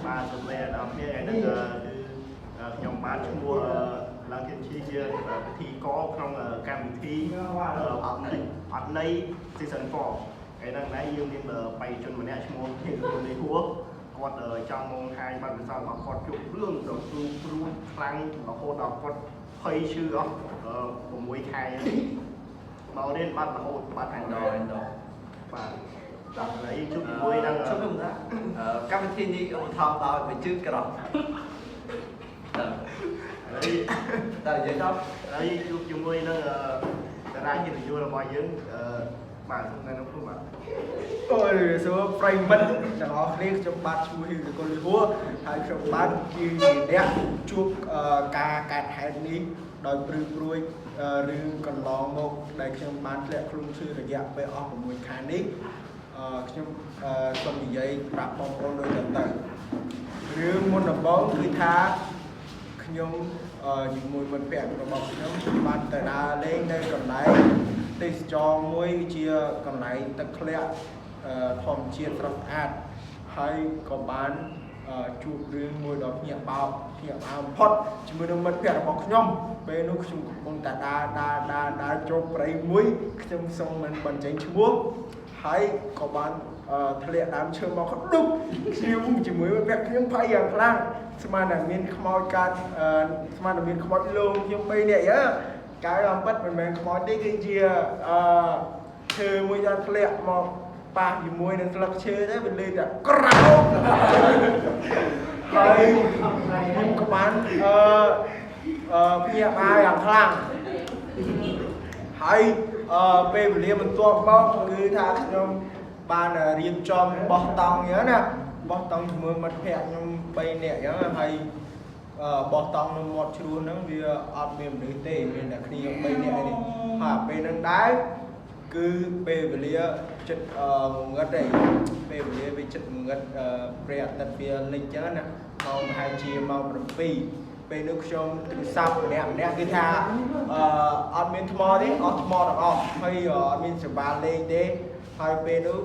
បាទសូមលេដល់គ្នាថ្ងៃនេះគឺខ្ញុំបានឈ្មោះឡើងជាពិធីករក្នុងកម្មវិធីអត់ន័យ season 4ថ្ងៃហ្នឹងដែរយើងមានបេក្ខជនម្នាក់ឈ្មោះធានគុណនេះហួរគាត់ចង់មកហាយបានពិសោធន៍របស់គាត់ជួបរឿងទៅគ្រូខ្លាំងរហូតដល់គាត់ភ័យឈឺអស់6ខែមករៀនបាត់រហូតបាត់ហើយដល់បាទដល់ហើយជួបជាមួយនឹងជួបនឹងកម្មវិធីនេះឧបត្ថម្ភដោយវិជឺក្រោះតែនិយាយដល់ហើយជួបជាមួយនឹងតារាកិត្តិយសរបស់យើងបាទសូមណែនាំខ្លួនបាទអូយសួរប្រិយមិត្តទាំងអស់គ្នាខ្ញុំបាទឈ្មោះហ៊ីវកុលលីហួរហើយខ្ញុំបាទជាអ្នកជួបការកាត់ហេតុនេះដោយព្រឺព្រួយរឿងកន្លងមកដែលខ្ញុំបានធ្លាក់ខ្លួនឈឺរយៈពេលអស់6ខែនេះខ្ញុំសូមនិយាយប្រាប់បងប្អូនដូចទៅរឿងមុនដំបូងគឺថាខ្ញុំជាមួយមិត្តភក្តិរបស់ខ្ញុំបានទៅដើរលេងនៅកន្លែងទេសចរមួយជាកន្លែងទឹកធ្លាក់ធម្មជាតិស្រស់ស្អាតហើយក៏បានជួបរឿងមួយដ៏ភ្ញាក់បោកបំផុតជាមួយនឹងមិត្តភក្តិរបស់ខ្ញុំពេលនោះខ្ញុំកំពុងតែដើរចូលព្រៃមួយខ្ញុំសូមមិនបញ្ចេញឈ្មោះហើយក៏បានធ្លាក់ដើមឈើមកដុបខ្ញុំជាមួយមិត្តភក្តិខ្ញុំភ័យយ៉ាងខ្លាំងស្មានតែមានខ្មោចកាត់ស្មានតែមានខ្មោចលងខ្ញុំ3នាក់កាយអំពិតមិនមែនខ្មោចទេគឺជាឈើមួយដែលធ្លាក់មកប៉ះជាមួយនឹងស្លឹកឈើទេវាលេងតែក្រោកហើយខ្ញុំក៏បានភ្ញាក់ផ្អើលយ៉ាងខ្លាំងហើយពេលវេលាបន្ទាប់មកគឺថាខ្ញុំបានរៀបចំបោះតង់អញ្ចឹងណាបោះតង់ជាមួយមិត្តភក្តិខ្ញុំ3នាក់អញ្ចឹងហើយបោះតង់នៅមាត់ជ្រួសហ្នឹងវាអត់មានមនុស្សទេមានតែគ្នា3នាក់ឯនេះហើយពេលហ្នឹងដែរគឺពេលវេលាចិត្តងឹតឯងពេលវេលាវាចិត្តងឹតព្រះអាទិត្យវាលិចអញ្ចឹងណាមកប្រហែលជាម៉ោង7ពេលនោះខ្ញុំទូរស័ព្ទម្នាក់គឺថាអត់មានថ្មទេអស់ថ្មទាំងអស់ហើយអត់មានសេវាលេងទេហើយពេលនោះ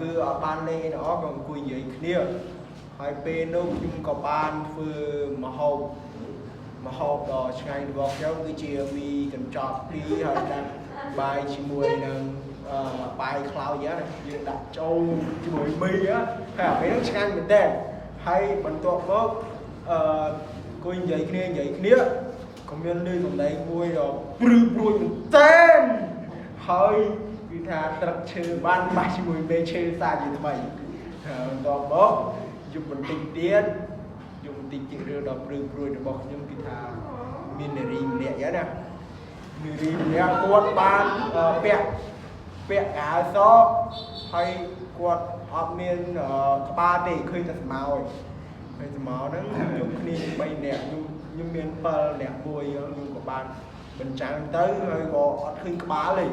គឺអត់បានលេងទាំងអស់ក៏អង្គុយនិយាយគ្នាហើយពេលនោះខ្ញុំក៏បានធ្វើម្ហូបដ៏ឆ្ងាញ់របស់ខ្ញុំគឺជាមីកញ្ចប់ពីហើយដាក់បាយជាមួយនឹងបាយខ្លោចយើងដាក់ចូលជាមួយមីហើយពេលនោះឆ្ងាញ់មែនតើហើយបន្ទាប់មកអង្គុយនិយាយគ្នាក៏មានលឺសំឡេងមួយព្រឺព្រួយមែនតើហើយគឺថាត្រឹកឈើបានបាសជាមួយមេឈើសាជាថ្មីបន្ទាប់មកយប់បន្តិចទៀតរឿងដ៏ព្រឺព្រួយរបស់ខ្ញុំគឺថាមាននារីម្នាក់យ៉ាងណានារីម្នាក់គាត់បានពាក់អាវសហើយគាត់អត់មានក្បាលទេឃើញតែស្មៅហើយស្មៅហ្នឹងខ្ញុំគ្នា3នាក់ខ្ញុំមាន7នាក់មួយខ្ញុំក៏បានបញ្ចាំងទៅហើយក៏អត់ឃើញក្បាលទេ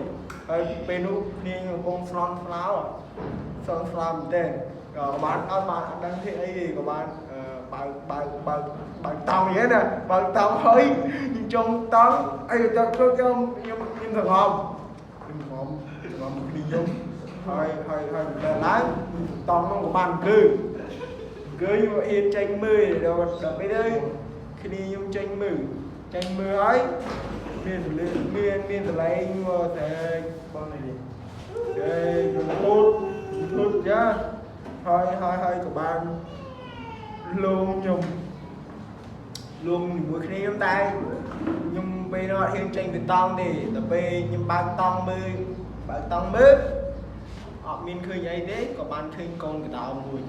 ហើយពេលនោះគ្នាកំពុងស្លន់ស្លោមែនទេក៏បានអត់ដឹងធ្វើអីទេក៏បានបើកតង់យ៉ាងណាបើកតង់ហើយខ្ញុំចង់តង់អីទៅខ្ញុំសង្ងំខ្ញុំហើយដល់ឡើងតង់នោះក៏បានគឺខ្ញុំអៀនចេញមើលដល់ពេលទៅគ្នាខ្ញុំចេញមើលហើយមានសលេងមកតែបងនេះខ្ញុំទូតចាហើយក៏បានលងជាមួយគ្នាខ្ញុំតែខ្ញុំពេលនោះអត់ហ៊ានចេញពីតង់ទេដល់ពេលខ្ញុំបើកតង់មើលអត់មានឃើញអីទេក៏បានឃើញកូនកណ្ដោមួយ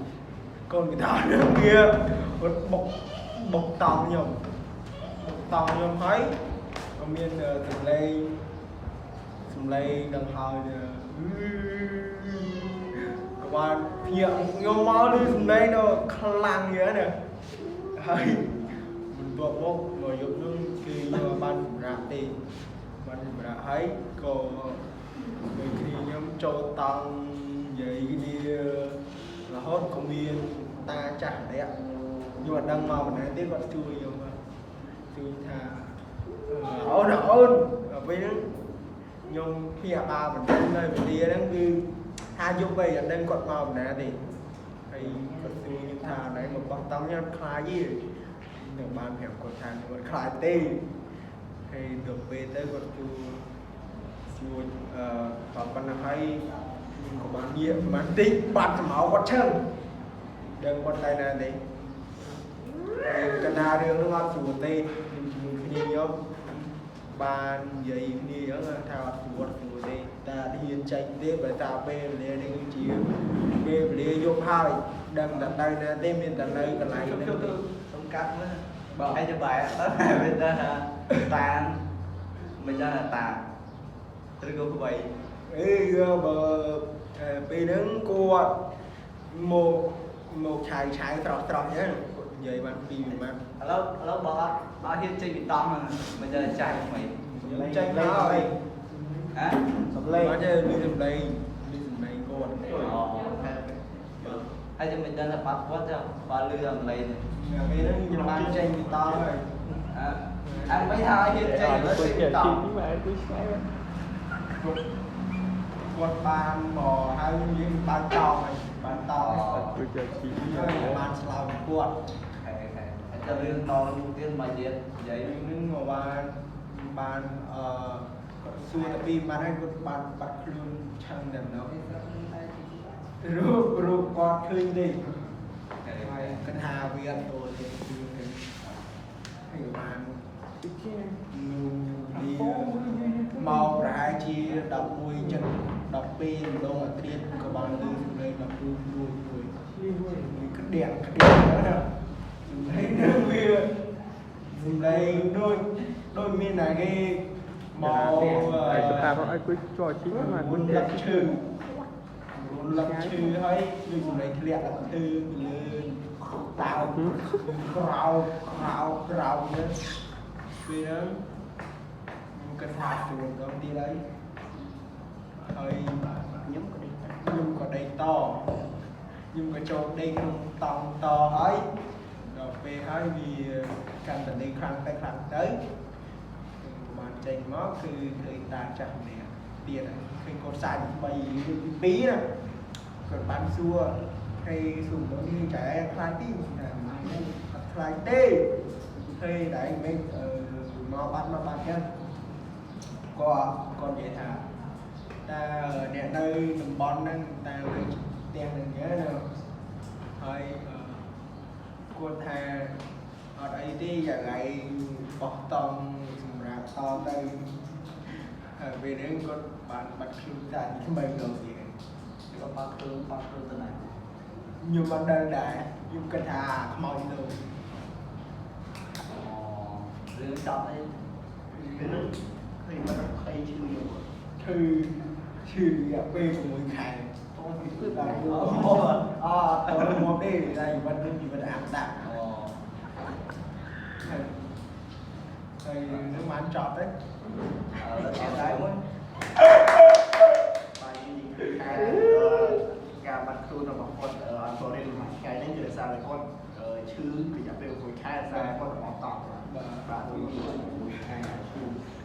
con cái thằng nước kia bốc tòng nhom thấy còn miền sầm lây đằng hồi các bạn hiện ngông máu đi sầm lây nó khăng nghĩa nè hay mình buộc bốc mà dục nước khi ban rạ đi ban rạ thấy còn mình khi nhóm cho tăng vậy đi là hốt công viên ta chả đấy nhưng mà đang màu mình tiếp vẫn chui vô mà chui thà ôn vì nó nhung khi ba mình đến nơi mình đi nó cứ hai chút bây giờ đang cột màu mình thì ហើយគាត់សួរខ្ញុំថាណែមកបោះតង់ខ្ញុំខ្លាចទេនឹងបានប្រាប់គាត់ថាគាត់ខ្លាចទេហើយដល់ពេលទៅគាត់ជួតតប៉ុណ្ណឹងហើយខ្ញុំក៏បានងាកបានតិចបាត់សម្ោគាត់ឈឹងដឹងគាត់តែណាទេហើយកណ្ដាលរឿងនោះអត់ស្រួលទេជាមួយគ្នាខ្ញុំបាននិយាយគ្នាអញ្ចឹងថាអត់ស្រួលទេតែហ៊ានចេញទេបើតាពេលវេលានេះគឺជាពេលវេលាយប់ហើយដឹងតែទៅណាទេមានតែនៅកន្លែងនេះទេ Không cắt nữa. Bảo hay cho bài đó là bây giờ là tàn. Bây giờ là tàn. Tôi có vậy. បើពេលហ្នឹងគាត់មកឆាយត្រង់ហ្នឹងនិយាយបានពីម៉ាត់ Lúc bảo hiên chơi bị tông mà bây giờ là chạy mày. ចេញទៅហើយ Hả? សំឡេងអត់ទេមានសំឡេងគាត់ Hay cho mình đây là bắt quất cho ba lư làm lấy này. ពេលហ្នឹងខ្ញុំបានចេញពីតហើយ Anh mấy hai hiên chơi nó chơi bị tông. គាត់បានមកហើយយើងបានចោលហើយបានតហើយបានស្លាប់គាត់ Cho lương to ưu tiên mà diệt vậy. នឹងមកបានសួរតែពីបានហើយគាត់បានបាត់ខ្លួនឆឹងតែម្ដងរូបគាត់ឃើញទេហើយគាត់ថាវាអត់ចូលទេគឺហើយបានមកប្រហែលជា11ចឹង12ម្ដងអាត្រៀតក៏បានលើសម្លេងដល់ព្រួយវាក្តៀងណាហើយនឹងវាសម្លេងដូចមានតែគេមក ai chúng ta có ai quyết cho chi mà មុនលឹកឈឺហើយដូចសម្លេងធ្លាក់ដល់គឺលើតោក្រោទៅពេលហ្នឹងខ្ញុំគិតថាជួនដល់ទីហើយខ្ញុំក៏ដេកតខ្ញុំក៏ចូលដេកក្នុងតង់តហើយដល់ពេលហើយវាកាន់តែដេកខ្លាំងទៅបានចេញមកគឺឃើញតាចាស់ម្នាក់ទៀតឃើញគាត់សាច់3ឬ2ណាគាត់បានសួរហើយសួរមកនេះចែខ្លាចទីថាអត់ខ្លាចទេហើយតែមិនមកបាត់ចឹងគាត់និយាយថាតើអ្នកនៅតំបន់ហ្នឹងតើនៅផ្ទះហ្នឹងណាហើយគាត់ថាអត់អីទេយ៉ាងไรបោះតង់សម្រាប់តទៅហើយពេលហ្នឹងគាត់បានបាត់ខ្លួនតែថ្មីដល់ទៀត Có bắt thương thế này. ខ្ញុំមិនដឹងដែរខ្ញុំគិតថាខ្មោចលើ Lương chọn đi. Cái nước thì mà nó hay chưa nhiều ឈឺរយៈពេល6ខែតែទៅមកទេតែជីវិតអាប់ដាក់ហើយនឹងបានចប់ទេ Ở đây